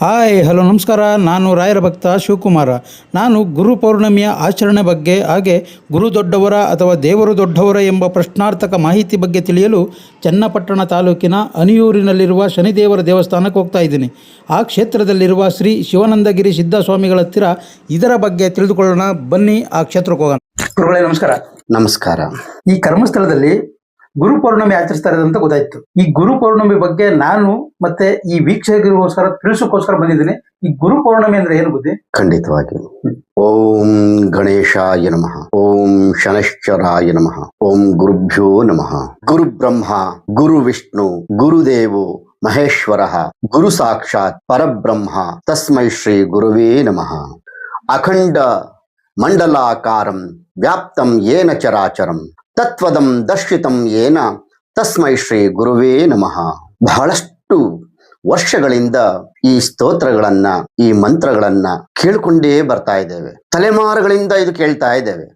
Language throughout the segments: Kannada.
ಹಾಯ್ ಹಲೋ ನಮಸ್ಕಾರ. ನಾನು ರಾಯರ ಭಕ್ತ ಶಿವಕುಮಾರ. ನಾನು ಗುರು ಪೌರ್ಣಮಿಯ ಆಚರಣೆ ಬಗ್ಗೆ ಹಾಗೆ ಗುರು ದೊಡ್ಡವರ ಅಥವಾ ದೇವರು ದೊಡ್ಡವರ ಎಂಬ ಪ್ರಶ್ನಾರ್ಥಕ ಮಾಹಿತಿ ಬಗ್ಗೆ ತಿಳಿಯಲು ಚನ್ನಪಟ್ಟಣ ತಾಲೂಕಿನ ಅನಿಯೂರಿನಲ್ಲಿರುವ ಶನಿದೇವರ ದೇವಸ್ಥಾನಕ್ಕೆ ಹೋಗ್ತಾ ಇದ್ದೀನಿ. ಆ ಕ್ಷೇತ್ರದಲ್ಲಿರುವ ಶ್ರೀ ಶಿವಾನಂದಗಿರಿ ಸಿದ್ಧಸ್ವಾಮಿಗಳ ಹತ್ತಿರ ಇದರ ಬಗ್ಗೆ ತಿಳಿದುಕೊಳ್ಳೋಣ. ಬನ್ನಿ ಆ ಕ್ಷೇತ್ರಕ್ಕೆ ಹೋಗೋಣ. ಗುರುಗಳೇ ನಮಸ್ಕಾರ. ನಮಸ್ಕಾರ. ಈ ಕರ್ಮಸ್ಥಳದಲ್ಲಿ ಗುರು ಪೌರ್ಣಮಿ ಆಚರಿಸ್ತಾರೆ ಅಂತ ಗೊತ್ತಾಯ್ತು. ಈ ಗುರು ಪೌರ್ಣಮಿ ಬಗ್ಗೆ ನಾನು ಮತ್ತೆ ಈ ವೀಕ್ಷಕರಿಗೋಸ್ಕರ ತಿಳಿಸೋಕೋಸ್ಕರ ಬಂದಿದ್ದೀನಿ. ಈ ಗುರು ಪೌರ್ಣಮಿ ಅಂದ್ರೆ ಏನು ಬುದ್ಧಿ? ಖಂಡಿತವಾಗಿ. ಓಂ ಗಣೇಶಾಯ ನಮಃ. ಓಂ ಶನಶ್ಚರಾಯ ನಮಃ. ಓಂ ಗುರುಭ್ಯೋ ನಮಃ. ಗುರು ಬ್ರಹ್ಮ ಗುರು ವಿಷ್ಣು ಗುರುದೇವೋ ಮಹೇಶ್ವರ ಗುರು ಸಾಕ್ಷಾತ್ ಪರಬ್ರಹ್ಮ ತಸ್ಮೈ ಶ್ರೀ ಗುರುವೇ ನಮಃ. ಅಖಂಡ ಮಂಡಲಾಕಾರಂ ವ್ಯಾಪ್ತಂ ಯೇನ ಚರಾಚರಂ ತತ್ವದಂ ದರ್ಶಿತಂ ಯೇನ ತಸ್ಮೈ ಶ್ರೀ ಗುರುವೇ ನಮಃ. ಬಹಳಷ್ಟು ವರ್ಷಗಳಿಂದ ಈ ಸ್ತೋತ್ರಗಳನ್ನ ಈ ಮಂತ್ರಗಳನ್ನ ಕೇಳ್ಕೊಂಡೇ ಬರ್ತಾ ಇದ್ದೇವೆ. ತಲೆಮಾರುಗಳಿಂದ ಇದು ಕೇಳ್ತಾ ಇದ್ದೇವೆ.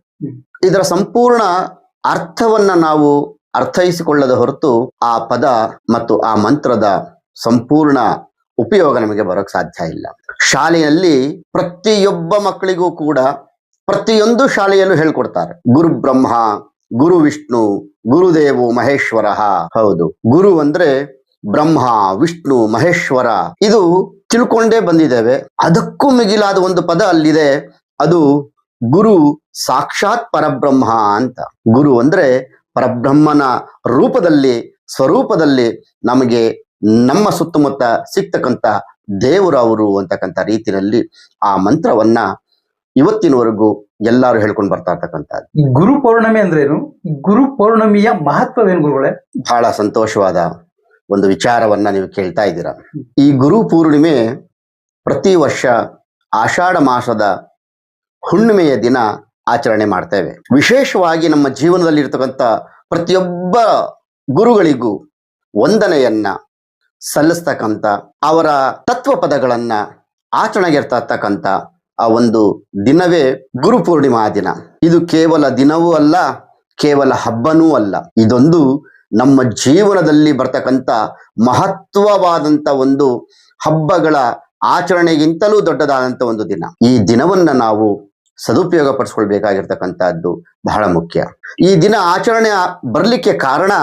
ಇದರ ಸಂಪೂರ್ಣ ಅರ್ಥವನ್ನ ನಾವು ಅರ್ಥೈಸಿಕೊಳ್ಳದ ಹೊರತು ಆ ಪದ ಮತ್ತು ಆ ಮಂತ್ರದ ಸಂಪೂರ್ಣ ಉಪಯೋಗ ನಮಗೆ ಬರೋಕ್ ಸಾಧ್ಯ ಇಲ್ಲ. ಶಾಲೆಯಲ್ಲಿ ಪ್ರತಿಯೊಬ್ಬ ಮಕ್ಕಳಿಗೂ ಕೂಡ ಪ್ರತಿಯೊಂದು ಶಾಲೆಯಲ್ಲೂ ಹೇಳ್ಕೊಡ್ತಾರೆ, ಗುರು ಬ್ರಹ್ಮ ಗುರು ವಿಷ್ಣು ಗುರುದೇವೋ ಮಹೇಶ್ವರ. ಹೌದು, ಗುರು ಅಂದ್ರೆ ಬ್ರಹ್ಮ ವಿಷ್ಣು ಮಹೇಶ್ವರ, ಇದು ತಿಳ್ಕೊಂಡೇ ಬಂದಿದ್ದೇವೆ. ಅದಕ್ಕೂ ಮಿಗಿಲಾದ ಒಂದು ಪದ ಅಲ್ಲಿದೆ, ಅದು ಗುರು ಸಾಕ್ಷಾತ್ ಪರಬ್ರಹ್ಮ ಅಂತ. ಗುರು ಅಂದ್ರೆ ಪರಬ್ರಹ್ಮನ ರೂಪದಲ್ಲಿ ಸ್ವರೂಪದಲ್ಲಿ ನಮಗೆ ನಮ್ಮ ಸುತ್ತಮುತ್ತ ಸಿಗ್ತಕ್ಕಂಥ ದೇವರು ಅವರು ಅಂತಕ್ಕಂಥ ರೀತಿಯಲ್ಲಿ ಆ ಮಂತ್ರವನ್ನ ಇವತ್ತಿನವರೆಗೂ ಎಲ್ಲರೂ ಹೇಳ್ಕೊಂಡು ಬರ್ತಾ ಇರ್ತಕ್ಕಂಥದ್ದು. ಈ ಗುರು ಪೌರ್ಣಮಿ ಅಂದ್ರೇನು? ಈ ಗುರು ಪೌರ್ಣಮಿಯ ಮಹತ್ವವೇನು ಗುರುಗಳೇ? ಬಹಳ ಸಂತೋಷವಾದ ಒಂದು ವಿಚಾರವನ್ನ ನೀವು ಕೇಳ್ತಾ ಇದ್ದೀರಾ. ಈ ಗುರು ಪೂರ್ಣಿಮೆ ಪ್ರತಿ ವರ್ಷ ಆಷಾಢ ಮಾಸದ ಹುಣ್ಣಿಮೆಯ ದಿನ ಆಚರಣೆ ಮಾಡ್ತೇವೆ. ವಿಶೇಷವಾಗಿ ನಮ್ಮ ಜೀವನದಲ್ಲಿ ಇರ್ತಕ್ಕಂಥ ಪ್ರತಿಯೊಬ್ಬ ಗುರುಗಳಿಗೂ ವಂದನೆಯನ್ನ ಸಲ್ಲಿಸ್ತಕ್ಕಂಥ, ಅವರ ತತ್ವ ಪದಗಳನ್ನ ಆಚರಣೆಗೆ ಇರ್ತಕ್ಕಂಥ ಆ ಒಂದು ದಿನವೇ ಗುರು ಪೂರ್ಣಿಮಾ ದಿನ. ಇದು ಕೇವಲ ದಿನವೂ ಅಲ್ಲ, ಕೇವಲ ಹಬ್ಬನೂ ಅಲ್ಲ. ಇದೊಂದು ನಮ್ಮ ಜೀವನದಲ್ಲಿ ಬರ್ತಕ್ಕಂಥ ಮಹತ್ವವಾದಂತ ಒಂದು ಹಬ್ಬಗಳ ಆಚರಣೆಗಿಂತಲೂ ದೊಡ್ಡದಾದಂತ ಒಂದು ದಿನ. ಈ ದಿನವನ್ನ ನಾವು ಸದುಪಯೋಗ ಪಡಿಸ್ಕೊಳ್ಬೇಕಾಗಿರ್ತಕ್ಕಂಥದ್ದು ಬಹಳ ಮುಖ್ಯ. ಈ ದಿನ ಆಚರಣೆ ಬರ್ಲಿಕ್ಕೆ ಕಾರಣ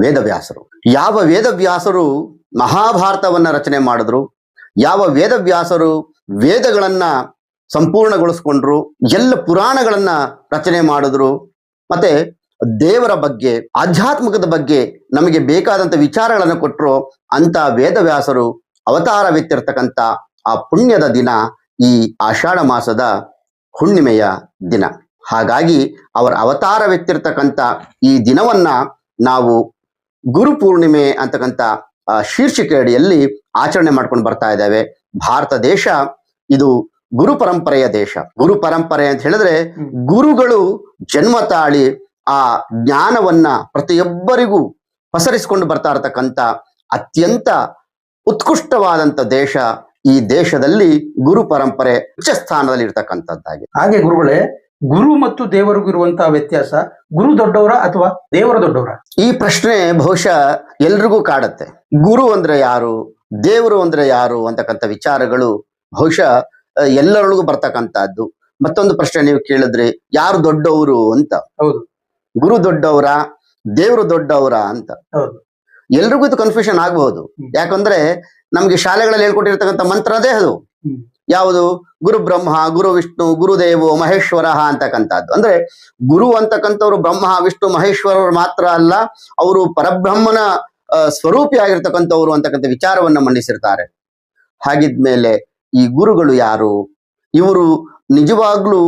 ವೇದವ್ಯಾಸರು. ಯಾವ ವೇದವ್ಯಾಸರು ಮಹಾಭಾರತವನ್ನ ರಚನೆ ಮಾಡಿದ್ರು, ಯಾವ ವೇದವ್ಯಾಸರು ವೇದಗಳನ್ನ ಸಂಪೂರ್ಣಗೊಳಿಸ್ಕೊಂಡ್ರು, ಎಲ್ಲ ಪುರಾಣಗಳನ್ನ ರಚನೆ ಮಾಡಿದ್ರು, ಮತ್ತೆ ದೇವರ ಬಗ್ಗೆ ಆಧ್ಯಾತ್ಮಿಕದ ಬಗ್ಗೆ ನಮಗೆ ಬೇಕಾದಂತ ವಿಚಾರಗಳನ್ನು ಕೊಟ್ಟರು, ಅಂತ ವೇದವ್ಯಾಸರು ಅವತಾರವೆತ್ತಿರ್ತಕ್ಕಂಥ ಆ ಪುಣ್ಯದ ದಿನ ಈ ಆಷಾಢ ಮಾಸದ ಹುಣ್ಣಿಮೆಯ ದಿನ. ಹಾಗಾಗಿ ಅವರ ಅವತಾರವೆತ್ತಿರ್ತಕ್ಕಂಥ ಈ ದಿನವನ್ನ ನಾವು ಗುರು ಪೂರ್ಣಿಮೆ ಅಂತಕ್ಕಂಥ ಶೀರ್ಷಿಕೆ ಅಡಿಯಲ್ಲಿ ಆಚರಣೆ ಮಾಡ್ಕೊಂಡು ಬರ್ತಾ ಇದ್ದೇವೆ. ಭಾರತ ದೇಶ ಇದು ಗುರು ಪರಂಪರೆಯ ದೇಶ. ಗುರು ಪರಂಪರೆ ಅಂತ ಹೇಳಿದ್ರೆ ಗುರುಗಳು ಜನ್ಮ ತಾಳಿ ಆ ಜ್ಞಾನವನ್ನ ಪ್ರತಿಯೊಬ್ಬರಿಗೂ ಪಸರಿಸಿಕೊಂಡು ಬರ್ತಾ ಇರತಕ್ಕಂಥ ಅತ್ಯಂತ ಉತ್ಕೃಷ್ಟವಾದಂತ ದೇಶ. ಈ ದೇಶದಲ್ಲಿ ಗುರು ಪರಂಪರೆ ಉಚ್ಚ ಸ್ಥಾನದಲ್ಲಿ ಇರ್ತಕ್ಕಂಥದ್ದಾಗಿದೆ. ಹಾಗೆ ಗುರುಗಳೇ, ಗುರು ಮತ್ತು ದೇವರಿಗೂ ಇರುವಂತಹ ವ್ಯತ್ಯಾಸ, ಗುರು ದೊಡ್ಡವರ ಅಥವಾ ದೇವರ ದೊಡ್ಡವರ? ಈ ಪ್ರಶ್ನೆ ಬಹುಶಃ ಎಲ್ರಿಗೂ ಕಾಡುತ್ತೆ. ಗುರು ಅಂದ್ರೆ ಯಾರು, ದೇವರು ಅಂದ್ರೆ ಯಾರು ಅಂತಕ್ಕಂಥ ವಿಚಾರಗಳು ಬಹುಶಃ ಎಲ್ಲರೊಳಗೂ ಬರ್ತಕ್ಕಂಥದ್ದು. ಮತ್ತೊಂದು ಪ್ರಶ್ನೆ ನೀವು ಕೇಳಿದ್ರೆ, ಯಾರು ದೊಡ್ಡವರು ಅಂತ. ಹೌದು, ಗುರು ದೊಡ್ಡವರ ದೇವರು ದೊಡ್ಡವರ ಅಂತ. ಹೌದು, ಎಲ್ರಿಗೂ ಇದು ಕನ್ಫ್ಯೂಷನ್ ಆಗಬಹುದು. ಯಾಕಂದ್ರೆ ನಮ್ಗೆ ಶಾಲೆಗಳಲ್ಲಿ ಹೇಳ್ಕೊಟ್ಟಿರ್ತಕ್ಕಂಥ ಮಂತ್ರ ಅದೇ ಅದು. ಯಾವುದು? ಗುರು ಬ್ರಹ್ಮ ಗುರು ವಿಷ್ಣು ಗುರುದೇವೋ ಮಹೇಶ್ವರ ಅಂತಕ್ಕಂಥದ್ದು. ಅಂದ್ರೆ ಗುರು ಅಂತಕ್ಕಂಥವ್ರು ಬ್ರಹ್ಮ ವಿಷ್ಣು ಮಹೇಶ್ವರರು ಮಾತ್ರ ಅಲ್ಲ, ಅವರು ಪರಬ್ರಹ್ಮನ ಸ್ವರೂಪಿ ಆಗಿರ್ತಕ್ಕಂಥವ್ರು ಅಂತಕ್ಕಂಥ ವಿಚಾರವನ್ನ ಮಂಡಿಸಿರ್ತಾರೆ. ಹಾಗಿದ್ಮೇಲೆ ಈ ಗುರುಗಳು ಯಾರು? ಇವರು ನಿಜವಾಗ್ಲೂ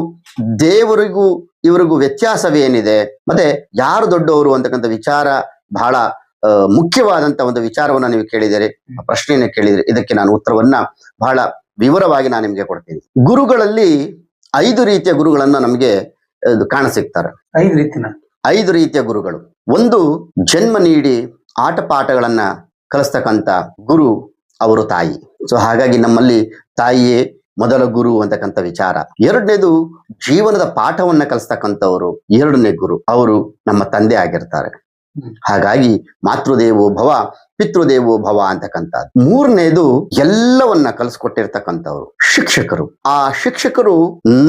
ದೇವರಿಗೂ ಇವರಿಗೂ ವ್ಯತ್ಯಾಸವೇನಿದೆ? ಮತ್ತೆ ಯಾರು ದೊಡ್ಡವರು ಅಂತಕ್ಕಂಥ ವಿಚಾರ ಬಹಳ ಮುಖ್ಯವಾದಂತ ಒಂದು ವಿಚಾರವನ್ನ ನೀವು ಕೇಳಿದರೆ, ಪ್ರಶ್ನೆಯನ್ನ ಕೇಳಿದರೆ, ಇದಕ್ಕೆ ನಾನು ಉತ್ತರವನ್ನ ಬಹಳ ವಿವರವಾಗಿ ನಾನು ನಿಮ್ಗೆ ಕೊಡ್ತೀನಿ. ಗುರುಗಳಲ್ಲಿ 5 ರೀತಿಯ ಗುರುಗಳನ್ನ ನಮ್ಗೆ ಕಾಣಸಿಗ್ತಾರೆ. 5 ರೀತಿಯ ಗುರುಗಳು. ಒಂದು, ಜನ್ಮ ನೀಡಿ ಆಟ ಪಾಠಗಳನ್ನ ಕಲಿಸ್ತಕ್ಕಂಥ ಗುರು, ಅವರು ತಾಯಿ. ಸೊ ಹಾಗಾಗಿ ನಮ್ಮಲ್ಲಿ ತಾಯಿಯೇ ಮೊದಲ ಗುರು ಅಂತಕ್ಕಂಥ ವಿಚಾರ. ಎರಡನೇದು, ಜೀವನದ ಪಾಠವನ್ನ ಕಲಿಸ್ತಕ್ಕಂಥವ್ರು 2ನೇ ಗುರು, ಅವರು ನಮ್ಮ ತಂದೆ ಆಗಿರ್ತಾರೆ. ಹಾಗಾಗಿ ಮಾತೃದೇವೋ ಭವ ಪಿತೃದೇವೋ ಭವ ಅಂತಕ್ಕಂಥದ್ದು. ಮೂರನೇದು ಎಲ್ಲವನ್ನ ಕಲಿಸ್ಕೊಟ್ಟಿರ್ತಕ್ಕಂಥವ್ರು ಶಿಕ್ಷಕರು. ಆ ಶಿಕ್ಷಕರು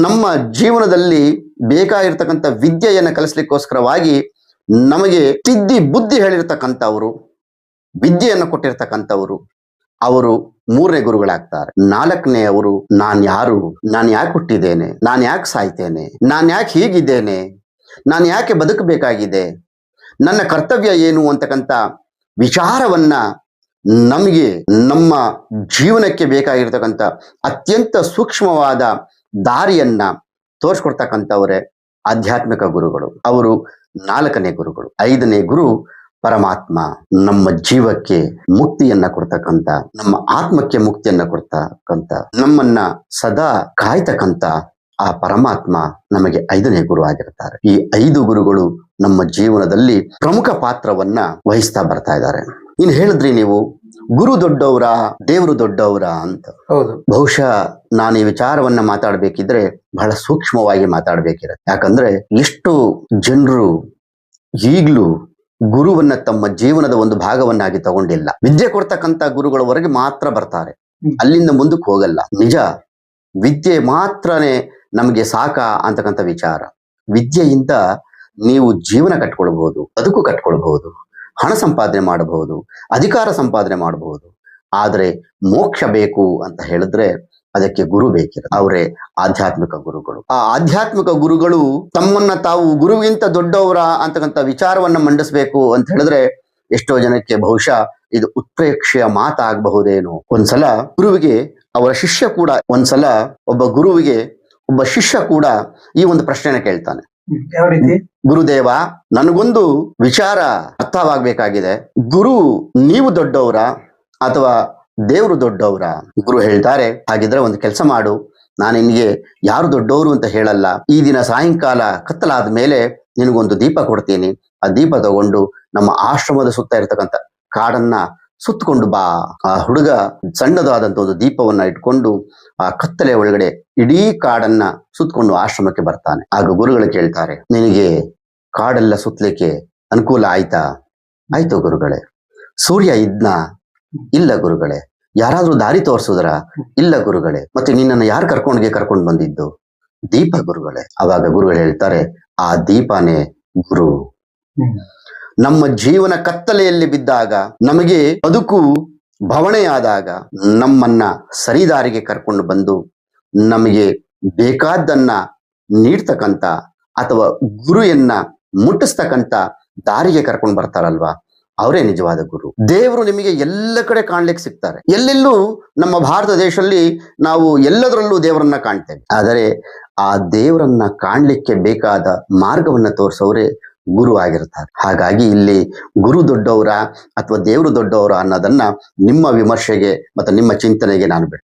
ನಮ್ಮ ಜೀವನದಲ್ಲಿ ಬೇಕಾಗಿರ್ತಕ್ಕಂಥ ವಿದ್ಯೆಯನ್ನ ಕಲಿಸ್ಲಿಕ್ಕೋಸ್ಕರವಾಗಿ ನಮಗೆ ತಿದ್ದಿ ಬುದ್ಧಿ ಹೇಳಿರ್ತಕ್ಕಂಥವ್ರು, ವಿದ್ಯೆಯನ್ನು ಕೊಟ್ಟಿರ್ತಕ್ಕಂಥವ್ರು, ಅವರು ಮೂರನೇ ಗುರುಗಳಾಗ್ತಾರೆ. ನಾಲ್ಕನೇ ಅವರು ನಾನ್ ಯಾರು, ನಾನು ಯಾಕೆ ಹುಟ್ಟಿದ್ದೇನೆ, ನಾನು ಯಾಕೆ ಸಾಯ್ತೇನೆ, ನಾನು ಯಾಕೆ ಹೀಗಿದ್ದೇನೆ, ನಾನು ಯಾಕೆ ಬದುಕಬೇಕಾಗಿದೆ, ನನ್ನ ಕರ್ತವ್ಯ ಏನು ಅಂತಕ್ಕಂಥ ವಿಚಾರವನ್ನ ನಮಗೆ ನಮ್ಮ ಜೀವನಕ್ಕೆ ಬೇಕಾಗಿರ್ತಕ್ಕಂಥ ಅತ್ಯಂತ ಸೂಕ್ಷ್ಮವಾದ ದಾರಿಯನ್ನ ತೋರಿಸ್ಕೊಡ್ತಕ್ಕಂಥವರೇ ಆಧ್ಯಾತ್ಮಿಕ ಗುರುಗಳು. ಅವರು ನಾಲ್ಕನೇ ಗುರುಗಳು. ಐದನೇ ಗುರು ಪರಮಾತ್ಮ, ನಮ್ಮ ಜೀವಕ್ಕೆ ಮುಕ್ತಿಯನ್ನ ಕೊಡ್ತಕ್ಕಂಥ, ನಮ್ಮ ಆತ್ಮಕ್ಕೆ ಮುಕ್ತಿಯನ್ನ ಕೊಡ್ತಕ್ಕಂಥ, ನಮ್ಮನ್ನ ಸದಾ ಕಾಯ್ತಕ್ಕಂಥ ಆ ಪರಮಾತ್ಮ ನಮಗೆ ಐದನೇ ಗುರು ಆಗಿರ್ತಾರೆ. ಈ 5 ಗುರುಗಳು ನಮ್ಮ ಜೀವನದಲ್ಲಿ ಪ್ರಮುಖ ಪಾತ್ರವನ್ನ ವಹಿಸ್ತಾ ಬರ್ತಾ ಇದ್ದಾರೆ. ಇನ್ನು ಹೇಳಿದ್ರಿ ನೀವು ಗುರು ದೊಡ್ಡವರ ದೇವರು ದೊಡ್ಡವರ ಅಂತ. ಹೌದು. ಬಹುಶಃ ನಾನು ಈ ವಿಚಾರವನ್ನ ಮಾತಾಡ್ಬೇಕಿದ್ರೆ ಬಹಳ ಸೂಕ್ಷ್ಮವಾಗಿ ಮಾತಾಡ್ಬೇಕಿರತ್ತೆ. ಯಾಕಂದ್ರೆ ಎಷ್ಟು ಜನರು ಈಗ್ಲೂ ಗುರುವನ್ನ ತಮ್ಮ ಜೀವನದ ಒಂದು ಭಾಗವನ್ನಾಗಿ ತಗೊಂಡಿಲ್ಲ. ವಿದ್ಯೆ ಕೊಡ್ತಕ್ಕಂಥ ಗುರುಗಳವರೆಗೆ ಮಾತ್ರ ಬರ್ತಾರೆ, ಅಲ್ಲಿಂದ ಮುಂದಕ್ಕೆ ಹೋಗಲ್ಲ. ನಿಜ, ವಿದ್ಯೆ ಮಾತ್ರನೇ ನಮಗೆ ಸಾಕ ಅಂತಕ್ಕಂಥ ವಿಚಾರ. ವಿದ್ಯೆಯಿಂದ ನೀವು ಜೀವನ ಕಟ್ಕೊಳ್ಬಹುದು, ಬದುಕು ಕಟ್ಕೊಳ್ಬಹುದು, ಹಣ ಸಂಪಾದನೆ ಮಾಡಬಹುದು, ಅಧಿಕಾರ ಸಂಪಾದನೆ ಮಾಡಬಹುದು. ಆದ್ರೆ ಮೋಕ್ಷ ಬೇಕು ಅಂತ ಹೇಳಿದ್ರೆ ಅದಕ್ಕೆ ಗುರು ಬೇಕಿರುತ್ತೆ. ಅವರೇ ಆಧ್ಯಾತ್ಮಿಕ ಗುರುಗಳು. ಆ ಆಧ್ಯಾತ್ಮಿಕ ಗುರುಗಳು ತಮ್ಮನ್ನ ತಾವು ಗುರುವಿಗಿಂತ ದೊಡ್ಡವರ ಅಂತಕ್ಕಂಥ ವಿಚಾರವನ್ನ ಮಂಡಿಸ್ಬೇಕು ಅಂತ ಹೇಳಿದ್ರೆ ಎಷ್ಟೋ ಜನಕ್ಕೆ ಬಹುಶಃ ಇದು ಉತ್ಪ್ರೇಕ್ಷೆಯ ಮಾತಾಗಬಹುದೇನೋ. ಒಂದ್ಸಲ ಗುರುವಿಗೆ ಅವರ ಶಿಷ್ಯ ಕೂಡ, ಒಂದ್ಸಲ ಒಬ್ಬ ಗುರುವಿಗೆ ಒಬ್ಬ ಶಿಷ್ಯ ಕೂಡ ಈ ಒಂದು ಪ್ರಶ್ನೆನ ಕೇಳ್ತಾನೆ. ಯಾವ ರೀತಿ? ಗುರುದೇವ, ನನಗೊಂದು ವಿಚಾರ ಅರ್ಥವಾಗಬೇಕಾಗಿದೆ. ಗುರು ನೀವು ದೊಡ್ಡವರ ಅಥವಾ ದೇವರು ದೊಡ್ಡವರ? ಗುರು ಹೇಳ್ತಾರೆ, ಹಾಗಿದ್ರೆ ಒಂದು ಕೆಲಸ ಮಾಡು, ನಾನು ನಿನಗೆ ಯಾರು ದೊಡ್ಡವರು ಅಂತ ಹೇಳಲ್ಲ. ಈ ದಿನ ಸಾಯಂಕಾಲ ಕತ್ತಲಾದ ಮೇಲೆ ನಿನಗೊಂದು ದೀಪ ಕೊಡ್ತೀನಿ. ಆ ದೀಪ ತಗೊಂಡು ನಮ್ಮ ಆಶ್ರಮದ ಸುತ್ತ ಇರತಕ್ಕಂಥ ಕಾಡನ್ನ ಸುತ್ತಕೊಂಡು ಬಾ. ಆ ಹುಡುಗ ಸಣ್ಣದಾದಂತ ಒಂದು ದೀಪವನ್ನ ಇಟ್ಕೊಂಡು ಆ ಕತ್ತಲೆ ಒಳಗಡೆ ಇಡೀ ಕಾಡನ್ನ ಸುತ್ತಕೊಂಡು ಆಶ್ರಮಕ್ಕೆ ಬರ್ತಾನೆ. ಆಗ ಗುರುಗಳು ಕೇಳ್ತಾರೆ, ನಿನಗೆ ಕಾಡೆಲ್ಲ ಸುತ್ತಲಿಕ್ಕೆ ಅನುಕೂಲ ಆಯ್ತಾ? ಆಯ್ತು ಗುರುಗಳೇ. ಸೂರ್ಯ ಇದ್ನಾ? ಇಲ್ಲ ಗುರುಗಳೇ. ಯಾರಾದ್ರೂ ದಾರಿ ತೋರಿಸಿದ್ರ? ಇಲ್ಲ ಗುರುಗಳೇ. ಮತ್ತೆ ನಿನ್ನನ್ನು ಯಾರು ಕರ್ಕೊಂಡು ಬಂದಿದ್ದು? ದೀಪ ಗುರುಗಳೇ. ಅವಾಗ ಗುರುಗಳು ಹೇಳ್ತಾರೆ, ಆ ದೀಪನೇ ಗುರು. ನಮ್ಮ ಜೀವನ ಕತ್ತಲೆಯಲ್ಲಿ ಬಿದ್ದಾಗ, ನಮಗೆ ಬದುಕು ಭವಣೆಯಾದಾಗ ನಮ್ಮನ್ನ ಸರಿದಾರಿಗೆ ಕರ್ಕೊಂಡು ಬಂದು ನಮಗೆ ಬೇಕಾದ್ದನ್ನ ನೀಡ್ತಕ್ಕಂಥ ಅಥವಾ ಗುರಿಯನ್ನ ಮುಟ್ಟಿಸ್ತಕ್ಕಂಥ ದಾರಿಗೆ ಕರ್ಕೊಂಡು ಬರ್ತಾರಲ್ವಾ, ಅವರೇ ನಿಜವಾದ ಗುರು. ದೇವರು ನಿಮಗೆ ಎಲ್ಲ ಕಡೆ ಕಾಣ್ಲಿಕ್ಕೆ ಸಿಗ್ತಾರೆ. ಎಲ್ಲೆಲ್ಲೂ ನಮ್ಮ ಭಾರತ ದೇಶದಲ್ಲಿ ನಾವು ಎಲ್ಲದರಲ್ಲೂ ದೇವರನ್ನ ಕಾಣ್ತೇವೆ. ಆದರೆ ಆ ದೇವರನ್ನ ಕಾಣ್ಲಿಕ್ಕೆ ಬೇಕಾದ ಮಾರ್ಗವನ್ನ ತೋರಿಸೋರೇ ಗುರು ಆಗಿರ್ತಾರೆ. ಹಾಗಾಗಿ ಇಲ್ಲಿ ಗುರು ದೊಡ್ಡವರ ಅಥವಾ ದೇವರು ದೊಡ್ಡವರ ಅನ್ನೋದನ್ನ ನಿಮ್ಮ ವಿಮರ್ಶೆಗೆ ಮತ್ತು ನಿಮ್ಮ ಚಿಂತನೆಗೆ ನಾನು ಬಿಡ್ತೇನೆ.